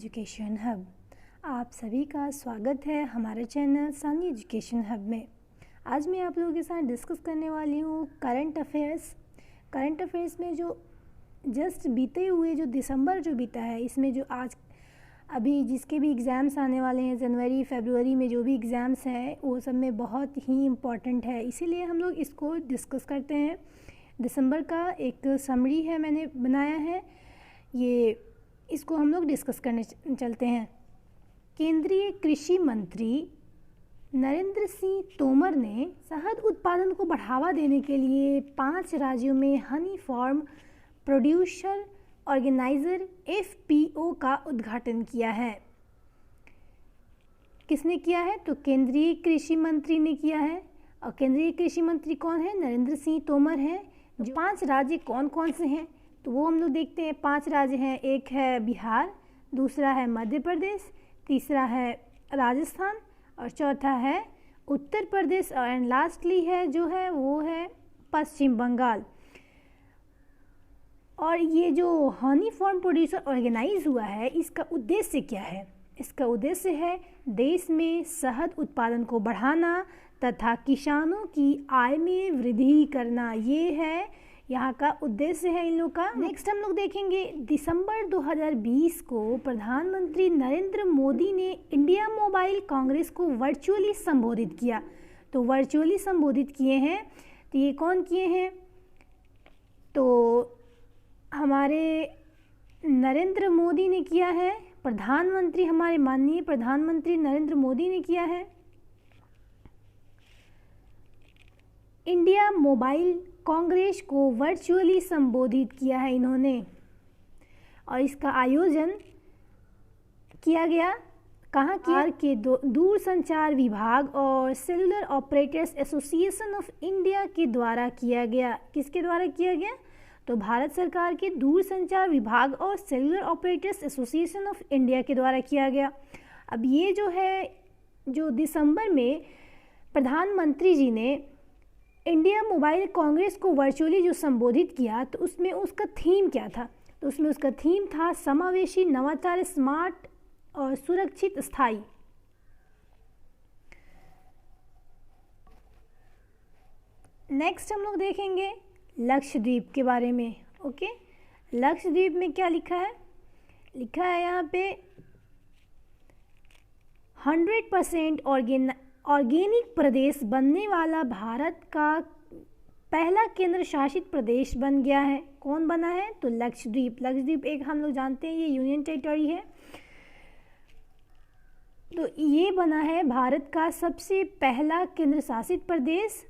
Education hub. आप सभी का स्वागत है हमारे चैनल सानी एजुकेशन हब में। आज मैं आप लोगों के साथ डिस्कस करने वाली हूँ करंट अफेयर्स में जो जस्ट बीते हुए जो दिसंबर जो बीता है, इसमें जो आज अभी जिसके भी एग्ज़ाम्स आने वाले हैं, जनवरी फरवरी में जो भी एग्ज़ाम्स हैं वो सब में बहुत ही इम्पॉर्टेंट है, इसीलिए हम लोग इसको डिस्कस करते हैं। दिसंबर का एक समरी है मैंने बनाया है, ये इसको हम लोग डिस्कस करने चलते हैं। केंद्रीय कृषि मंत्री नरेंद्र सिंह तोमर ने शहद उत्पादन को बढ़ावा देने के लिए 5 राज्यों में honey farm producer organiser FPO का उद्घाटन किया है। किसने किया है? तो केंद्रीय कृषि मंत्री ने किया है। और केंद्रीय कृषि मंत्री कौन है? नरेंद्र सिंह तोमर है। जो 5 राज्य कौन कौन से हैं तो वो हम लोग देखते हैं। 5 राज्य हैं, एक है बिहार, दूसरा है मध्य प्रदेश, तीसरा है राजस्थान और चौथा है उत्तर प्रदेश और एंड लास्टली है जो है वो है पश्चिम बंगाल। और ये जो हनी फार्म प्रोड्यूसर ऑर्गेनाइज हुआ है, इसका उद्देश्य क्या है? इसका उद्देश्य है देश में शहद उत्पादन को बढ़ाना तथा किसानों की आय में वृद्धि करना, ये है यहाँ का उद्देश्य है इन लोग का। नेक्स्ट हम लोग देखेंगे दिसंबर 2020 को प्रधानमंत्री नरेंद्र मोदी ने इंडिया मोबाइल कांग्रेस को वर्चुअली संबोधित किया। तो वर्चुअली संबोधित किए हैं तो ये कौन किए हैं? तो हमारे नरेंद्र मोदी ने किया है, प्रधानमंत्री हमारे माननीय प्रधानमंत्री नरेंद्र मोदी ने किया है। इंडिया मोबाइल कांग्रेस को वर्चुअली संबोधित किया है इन्होंने और इसका आयोजन किया गया कहाँ किया? के दूरसंचार विभाग और cellular operators association of India के द्वारा किया गया। किसके द्वारा किया गया? तो भारत सरकार के दूरसंचार विभाग और cellular operators association of India के द्वारा किया गया। अब ये जो है जो दिसंबर में प्रधानमंत्री जी ने इंडिया मोबाइल कांग्रेस को वर्चुअली जो संबोधित किया तो उसमें उसका थीम क्या था? तो उसमें उसका थीम था समावेशी, नवाचार, स्मार्ट और सुरक्षित, स्थायी। नेक्स्ट हम लोग देखेंगे लक्षद्वीप के बारे में। ओके, लक्षद्वीप में क्या लिखा है? लिखा है यहाँ पे 100% ऑर्गेनिक प्रदेश बनने वाला भारत का पहला केंद्र शासित प्रदेश बन गया है। कौन बना है? तो लक्षद्वीप। लक्षद्वीप एक हम लोग जानते हैं ये यूनियन टेरिटरी है। तो ये बना है भारत का सबसे पहला केंद्र शासित प्रदेश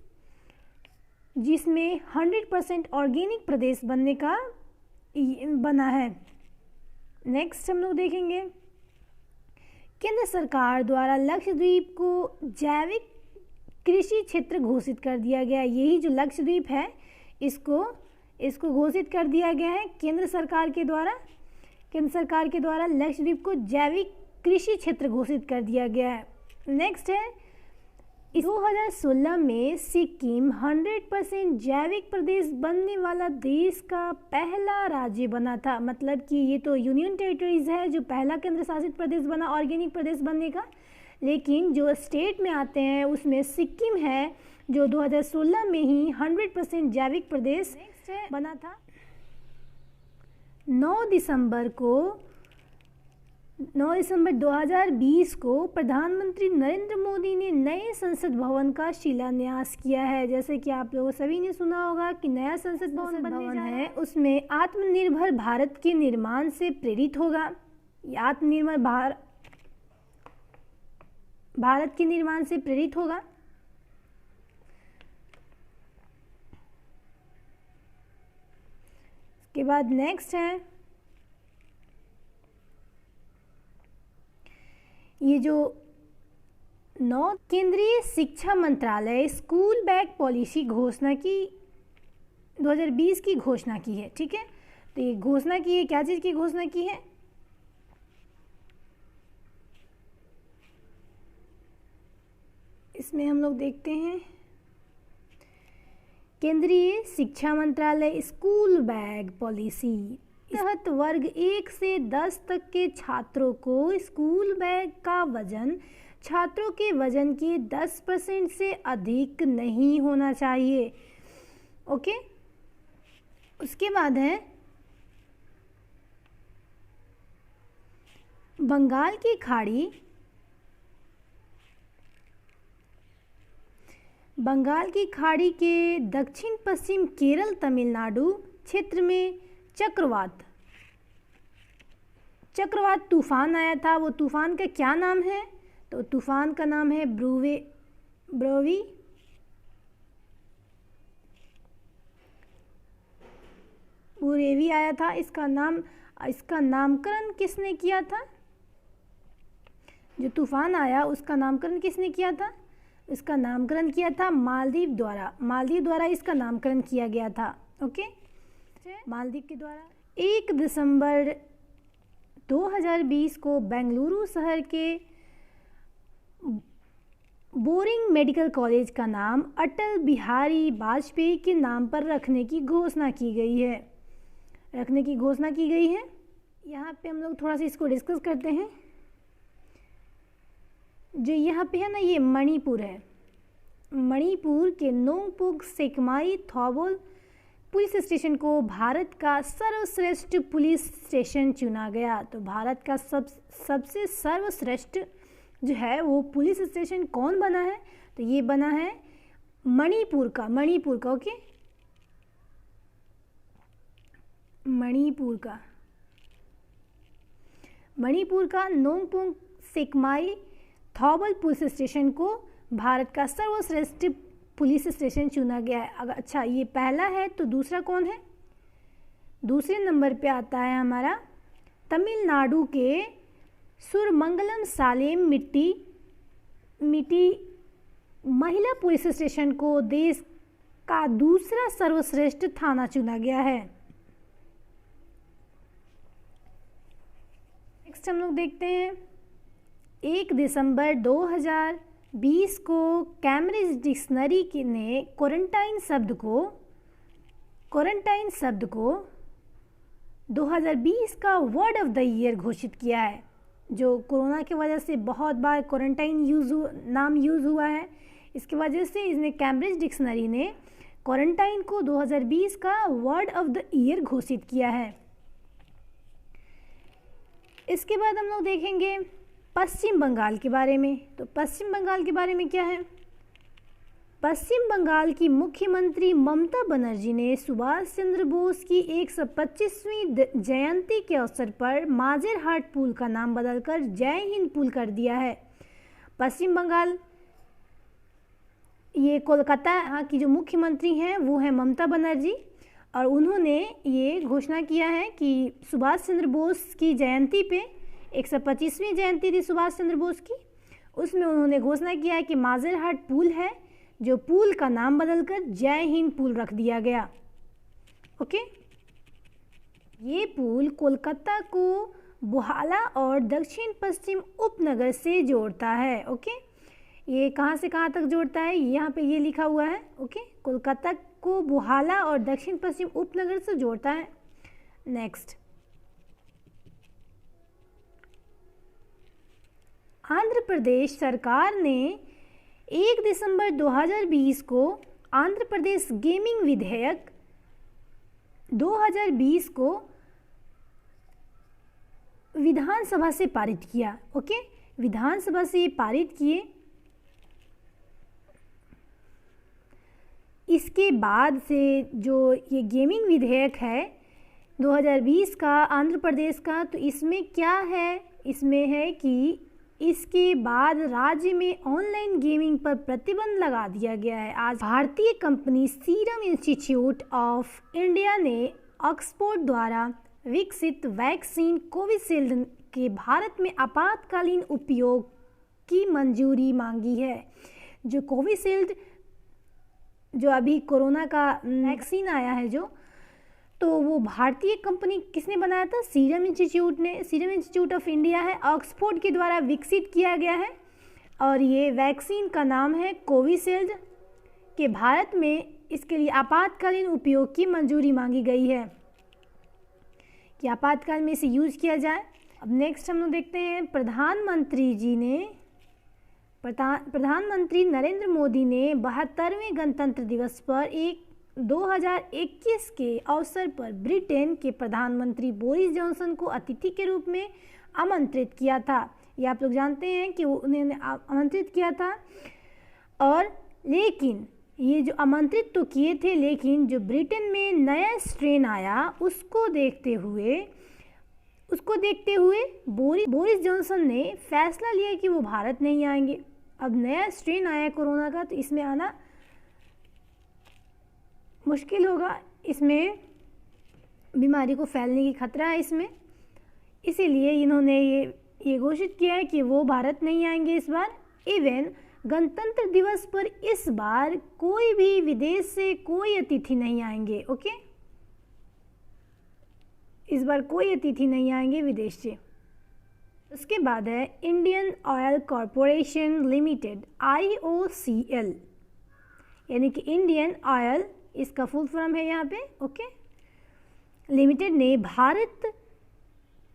जिसमें 100% ऑर्गेनिक प्रदेश बनने का बना है। नेक्स्ट हम लोग देखेंगे केंद्र सरकार द्वारा लक्षद्वीप को जैविक कृषि क्षेत्र घोषित कर दिया गया। यही जो लक्षद्वीप है इसको घोषित कर दिया गया है केंद्र सरकार के द्वारा लक्षद्वीप को जैविक कृषि क्षेत्र घोषित कर दिया गया है। नेक्स्ट है 2016 में सिक्किम 100% जैविक प्रदेश बनने वाला देश का पहला राज्य बना था। मतलब कि ये तो यूनियन टेरिटरीज है जो पहला केंद्र शासित प्रदेश बना ऑर्गेनिक प्रदेश बनने का, लेकिन जो स्टेट में आते हैं उसमें सिक्किम है जो 2016 में ही 100% जैविक प्रदेश बना था। 9 दिसंबर 2020 को प्रधानमंत्री नरेंद्र मोदी ने नए संसद भवन का शिलान्यास किया है। जैसे कि आप लोगों सभी ने सुना होगा कि नया संसद भवन बनने जा रहा है, उसमें आत्मनिर्भर भारत के निर्माण से प्रेरित होगा। आत्मनिर्भर भारत के निर्माण से प्रेरित होगा। इसके बाद नेक्स्ट है ये जो केंद्रीय शिक्षा मंत्रालय स्कूल बैग पॉलिसी घोषणा की 2020 की घोषणा की है। ठीक है, तो ये घोषणा की है, क्या चीज़ की घोषणा की है? इसमें हम लोग देखते हैं केंद्रीय शिक्षा मंत्रालय स्कूल बैग पॉलिसी तहत वर्ग 1 से 10 तक के छात्रों को स्कूल बैग का वजन छात्रों के वजन के 10% से अधिक नहीं होना चाहिए। ओके, उसके बाद है बंगाल की खाड़ी। बंगाल की खाड़ी के दक्षिण पश्चिम केरल तमिलनाडु क्षेत्र में चक्रवात तूफान आया था। वो तूफान का क्या नाम है? तो तूफान का नाम है बुरेवी आया था। इसका नामकरण किसने किया था? जो तूफान आया उसका नामकरण किसने किया था? इसका नामकरण किया था मालदीव द्वारा इसका नामकरण किया गया था। ओके, मालदीव के द्वारा। 1 दिसंबर 2020 को बेंगलुरु शहर के बोरिंग मेडिकल कॉलेज का नाम अटल बिहारी वाजपेयी के नाम पर रखने की घोषणा की गई है। यहाँ पे हम लोग थोड़ा सा इसको डिस्कस करते हैं। जो यहाँ पे है ना, ये मणिपुर है। मणिपुर के नोंगपोक सेकमाई थौबल पुलिस स्टेशन को भारत का सर्वश्रेष्ठ पुलिस स्टेशन चुना गया। तो भारत का सबसे सर्वश्रेष्ठ जो है वो पुलिस स्टेशन कौन बना है? तो ये बना है मणिपुर का। ओके, मणिपुर का नोंगपोक सेकमाई थौबल पुलिस स्टेशन को भारत का सर्वश्रेष्ठ पुलिस स्टेशन चुना गया है। अगर अच्छा ये पहला है तो दूसरा कौन है? दूसरे नंबर पे आता है हमारा तमिलनाडु के सुरमंगलम सालेम मिट्टी महिला पुलिस स्टेशन को देश का दूसरा सर्वश्रेष्ठ थाना चुना गया है। नेक्स्ट हम लोग देखते हैं 1 दिसंबर 2020 को कैम्ब्रिज डिक्शनरी ने क्वारंटाइन शब्द को 2020 का वर्ड ऑफ द ईयर घोषित किया है। जो कोरोना की वजह से बहुत बार क्वारंटाइन नाम यूज़ हुआ है, इसकी वजह से इसने कैम्ब्रिज डिक्शनरी ने क्वारंटाइन को 2020 का वर्ड ऑफ द ईयर घोषित किया है। इसके बाद हम लोग देखेंगे पश्चिम बंगाल के बारे में। तो पश्चिम बंगाल के बारे में क्या है? पश्चिम बंगाल की मुख्यमंत्री ममता बनर्जी ने सुभाष चंद्र बोस की 125वीं जयंती के अवसर पर माजेरहाट पुल का नाम बदलकर जय हिंद पुल कर दिया है। पश्चिम बंगाल, ये कोलकाता की जो मुख्यमंत्री हैं वो है ममता बनर्जी, और उन्होंने ये घोषणा किया है कि सुभाष चंद्र बोस की जयंती पे 125वीं जयंती थी सुभाष चंद्र बोस की, उसमें उन्होंने घोषणा किया है कि माजेरहाट पुल है जो पुल का नाम बदलकर जय हिंद पुल रख दिया गया। ओके, ये पुल कोलकाता को बोहाला और दक्षिण पश्चिम उपनगर से जोड़ता है। ओके, ये कहाँ से कहाँ तक जोड़ता है? यहाँ पे ये लिखा हुआ है। ओके, कोलकाता को बोहाला और दक्षिण पश्चिम उपनगर से जोड़ता है। नेक्स्ट, आंध्र प्रदेश सरकार ने 1 दिसंबर 2020 को आंध्र प्रदेश गेमिंग विधेयक 2020 को विधानसभा से पारित किया। ओके, विधानसभा से ये पारित किए। इसके बाद से जो ये गेमिंग विधेयक है 2020 का आंध्र प्रदेश का, तो इसमें क्या है? इसमें है कि इसके बाद राज्य में ऑनलाइन गेमिंग पर प्रतिबंध लगा दिया गया है। आज भारतीय company serum institute of India ने ऑक्सफोर्ड द्वारा विकसित वैक्सीन कोविशील्ड के भारत में आपातकालीन उपयोग की मंजूरी मांगी है। जो कोविशील्ड जो अभी कोरोना का वैक्सीन आया है तो वो भारतीय कंपनी किसने बनाया था? सीरम इंस्टीट्यूट ने। सीरम इंस्टीट्यूट ऑफ इंडिया है, ऑक्सफोर्ड के द्वारा विकसित किया गया है, और ये वैक्सीन का नाम है कोविशील्ड के भारत में इसके लिए आपातकालीन उपयोग की मंजूरी मांगी गई है। कि आपातकाल में इसे यूज किया जाए। अब नेक्स्ट हम लोग देखते हैं, प्रधानमंत्री नरेंद्र मोदी ने 72वें गणतंत्र दिवस पर 2021 के अवसर पर ब्रिटेन के प्रधानमंत्री बोरिस जॉनसन को अतिथि के रूप में आमंत्रित किया था। ये आप लोग जानते हैं कि उन्होंने आमंत्रित किया था, और लेकिन ये जो आमंत्रित तो किए थे, लेकिन जो ब्रिटेन में नया स्ट्रेन आया उसको देखते हुए बोरिस जॉनसन ने फैसला लिया कि वो भारत नहीं आएंगे। अब नया स्ट्रेन आया कोरोना का, तो इसमें आना मुश्किल होगा, इसमें बीमारी को फैलने की खतरा है इसमें, इसीलिए इन्होंने ये घोषित किया है कि वो भारत नहीं आएंगे इस बार। इवन गणतंत्र दिवस पर इस बार कोई भी विदेश से कोई अतिथि नहीं आएंगे। ओके, इस बार कोई अतिथि नहीं आएंगे विदेश से। उसके बाद है Indian oil corporation limited, IOCL, यानी कि इंडियन ऑयल, इसका फुल फॉर्म है यहाँ पे। ओके, लिमिटेड ने भारत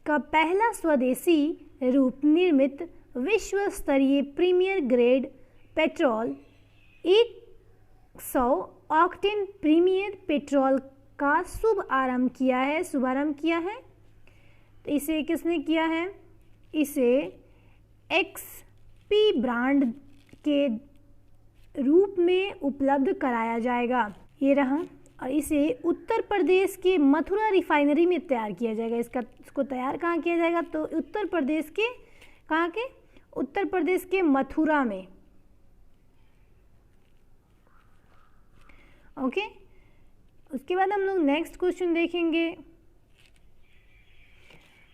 का पहला स्वदेशी रूप निर्मित विश्व स्तरीय premier grade petrol 100 octane premier petrol का शुभारंभ किया है। तो इसे किसने किया है? इसे XP ब्रांड के रूप में उपलब्ध कराया जाएगा, ये रहा। और इसे उत्तर प्रदेश के मथुरा रिफाइनरी में तैयार किया जाएगा। इसको तैयार कहाँ किया जाएगा? तो उत्तर प्रदेश के, कहाँ के? उत्तर प्रदेश के मथुरा में। ओके, उसके बाद हम लोग नेक्स्ट क्वेश्चन देखेंगे।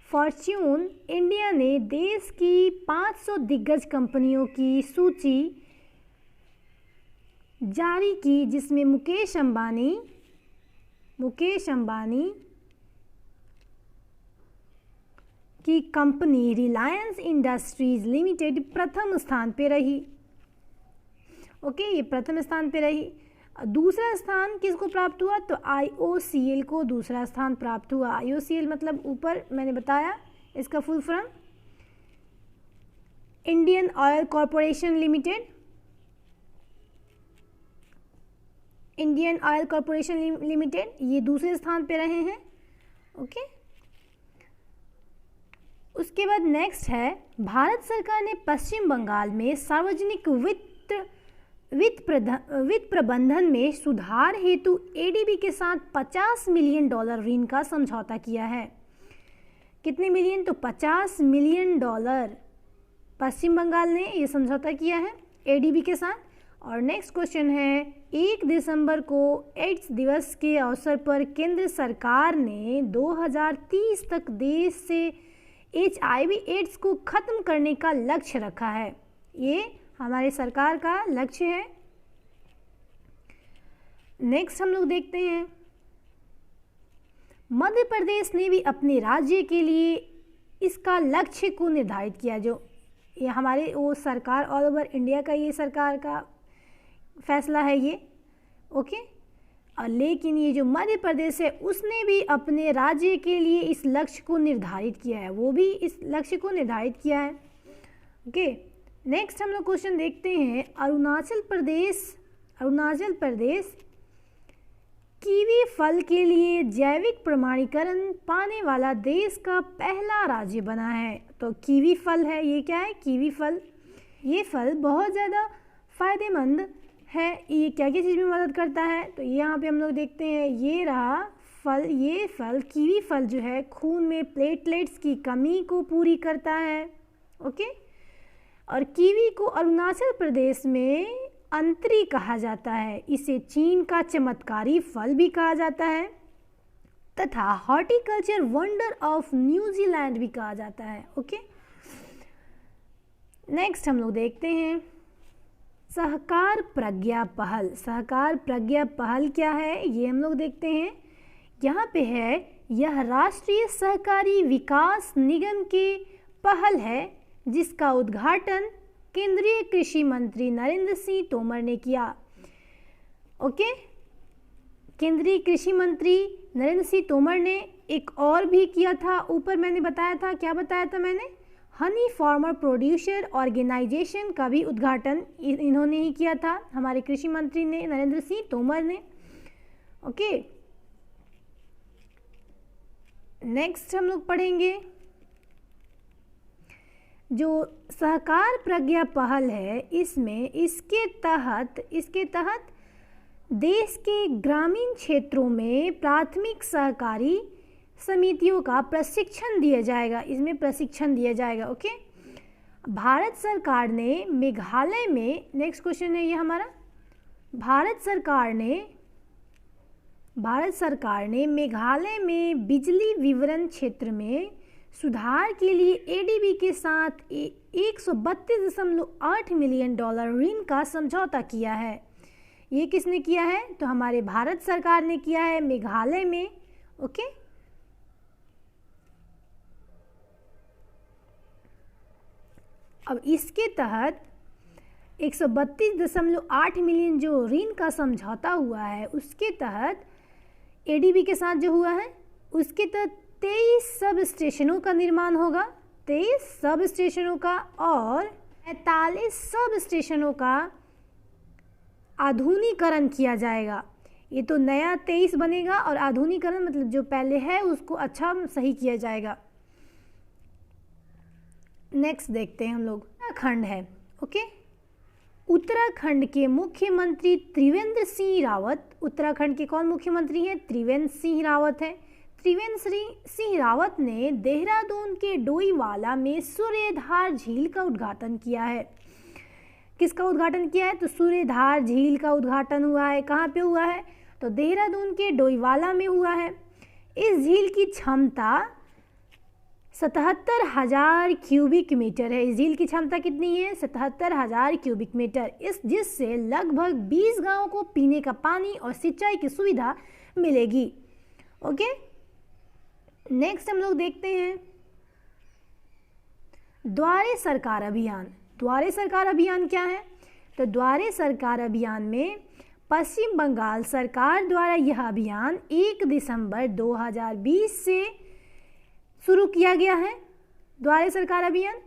फॉर्च्यून इंडिया ने देश की 500 दिग्गज कंपनियों की सूची जारी की, जिसमें मुकेश अंबानी की कंपनी रिलायंस इंडस्ट्रीज लिमिटेड प्रथम स्थान पे रही। ओके, ये प्रथम स्थान पे रही। दूसरा स्थान किसको प्राप्त हुआ? तो IOCL को दूसरा स्थान प्राप्त हुआ। IOCL मतलब ऊपर मैंने बताया, इसका full form Indian oil corporation limited. Indian oil corporation limited ये दूसरे स्थान पे रहे हैं। ओके, उसके बाद नेक्स्ट है, भारत सरकार ने पश्चिम बंगाल में सार्वजनिक वित्त प्रबंधन में सुधार हेतु ADB के साथ $50 मिलियन ऋण का समझौता किया है। कितने मिलियन? तो $50 मिलियन पश्चिम बंगाल ने ये समझौता किया है ADB के साथ। और नेक्स्ट क्वेश्चन है, 1 दिसंबर को एड्स दिवस के अवसर पर केंद्र सरकार ने 2030 तक देश से HIV एड्स को खत्म करने का लक्ष्य रखा है। ये हमारे सरकार का लक्ष्य है। नेक्स्ट हम लोग देखते हैं, मध्य प्रदेश ने भी अपने राज्य के लिए इसका लक्ष्य को निर्धारित किया। जो ये हमारे वो सरकार ऑल ओवर इंडिया का ये सरकार का फैसला है ये। ओके, और लेकिन ये जो मध्य प्रदेश है उसने भी अपने राज्य के लिए इस लक्ष्य को निर्धारित किया है, वो भी इस लक्ष्य को निर्धारित किया है। ओके, नेक्स्ट हम लोग क्वेश्चन देखते हैं, अरुणाचल प्रदेश कीवी फल के लिए जैविक प्रमाणीकरण पाने वाला देश का पहला राज्य बना है। तो कीवी फल है, ये क्या है? कीवी फल। ये फल बहुत ज़्यादा फायदेमंद है। ये क्या क्या चीज़ में मदद करता है? तो यहाँ पे हम लोग देखते हैं, ये रहा फल। ये फल, कीवी फल जो है, खून में प्लेटलेट्स की कमी को पूरी करता है। ओके, और कीवी को अरुणाचल प्रदेश में अंतरी कहा जाता है। इसे चीन का चमत्कारी फल भी कहा जाता है तथा हॉर्टिकल्चर वंडर ऑफ न्यूजीलैंड भी कहा जाता है। ओके, नेक्स्ट हम लोग देखते हैं, सहकार प्रज्ञा पहल। सहकार प्रज्ञा पहल क्या है ये हम लोग देखते हैं। यहाँ पे है, यह राष्ट्रीय सहकारी विकास निगम की पहल है जिसका उद्घाटन केंद्रीय कृषि मंत्री नरेंद्र सिंह तोमर ने किया। ओके, केंद्रीय कृषि मंत्री नरेंद्र सिंह तोमर ने एक और भी किया था, ऊपर मैंने बताया था, क्या बताया था मैंने, हनी फार्मर प्रोड्यूसर ऑर्गेनाइजेशन का भी उद्घाटन इन्होंने ही किया था, हमारे कृषि मंत्री ने, नरेंद्र सिंह तोमर ने। ओके, नेक्स्ट हम लोग पढ़ेंगे जो सहकार प्रज्ञा पहल है, इसमें इसके तहत देश के ग्रामीण क्षेत्रों में प्राथमिक सहकारी समितियों का प्रशिक्षण दिया जाएगा, इसमें प्रशिक्षण दिया जाएगा। ओके, भारत सरकार ने मेघालय में, नेक्स्ट क्वेश्चन है ये हमारा, भारत सरकार ने मेघालय में बिजली वितरण क्षेत्र में सुधार के लिए एडीबी के साथ $132.8 मिलियन ऋण का समझौता किया है। ये किसने किया है? तो हमारे भारत सरकार ने किया है मेघालय में। ओके, अब इसके तहत 132.8 मिलियन जो ऋण का समझौता हुआ है, उसके तहत एडीबी के साथ जो हुआ है, उसके तहत 23 सब स्टेशनों का निर्माण होगा, 23 सब स्टेशनों का, और 45 सब स्टेशनों का आधुनिकीकरण किया जाएगा। ये तो नया 23 बनेगा और आधुनिकीकरण मतलब जो पहले है उसको अच्छा सही किया जाएगा। नेक्स्ट देखते हैं हम लोग, उत्तराखंड है। ओके, उत्तराखंड के मुख्यमंत्री त्रिवेंद्र सिंह रावत, उत्तराखंड के कौन मुख्यमंत्री हैं? त्रिवेंद्र सिंह रावत है। त्रिवेंद्र सिंह रावत ने देहरादून के डोईवाला में सूर्यधार झील का उद्घाटन किया है। किसका उद्घाटन किया है? तो सूर्यधार झील का उद्घाटन हुआ है। कहाँ पे हुआ है? तो देहरादून के डोईवाला में हुआ है। इस झील की क्षमता 77,000 क्यूबिक मीटर है। इस झील की क्षमता कितनी है? 77,000 क्यूबिक मीटर, जिससे लगभग 20 गांवों को पीने का पानी और सिंचाई की सुविधा मिलेगी। ओके, नेक्स्ट हम लोग देखते हैं द्वारे सरकार अभियान। द्वारे सरकार अभियान क्या है? तो द्वारे सरकार अभियान में पश्चिम बंगाल सरकार द्वारा यह अभियान 1 दिसंबर 2020 से शुरू किया गया है। द्वारे सरकार अभियान,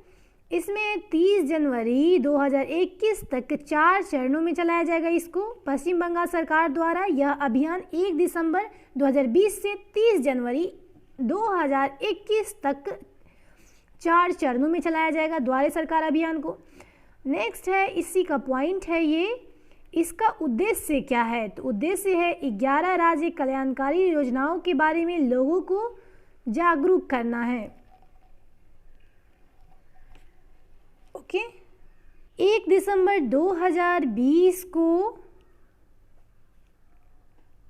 इसमें 30 जनवरी 2021 तक 4 चरणों में चलाया जाएगा। इसको पश्चिम बंगाल सरकार द्वारा यह अभियान 1 दिसंबर 2020 से 30 जनवरी 2021 तक 4 चरणों में चलाया जाएगा द्वारे सरकार अभियान को। नेक्स्ट है, इसी का पॉइंट है ये, इसका उद्देश्य क्या है? तो उद्देश्य है 11 राज्य कल्याणकारी योजनाओं के बारे में लोगों को जागरूक करना है। ओके, 1 दिसंबर 2020 को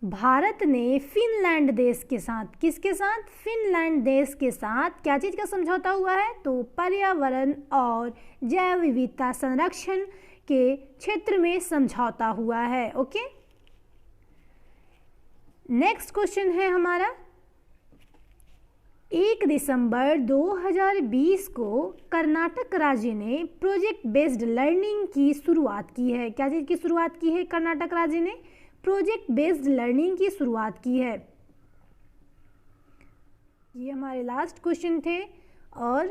भारत ने फिनलैंड देश के साथ, किसके साथ? फिनलैंड देश के साथ क्या चीज़ का समझौता हुआ है? तो पर्यावरण और जैव विविधता संरक्षण के क्षेत्र में समझौता हुआ है। ओके, नेक्स्ट क्वेश्चन है हमारा, 1 दिसंबर 2020 को कर्नाटक राज्य ने प्रोजेक्ट बेस्ड लर्निंग की शुरुआत की है। क्या चीज़ की शुरुआत की है? कर्नाटक राज्य ने प्रोजेक्ट बेस्ड लर्निंग की शुरुआत की है। ये हमारे लास्ट क्वेश्चन थे और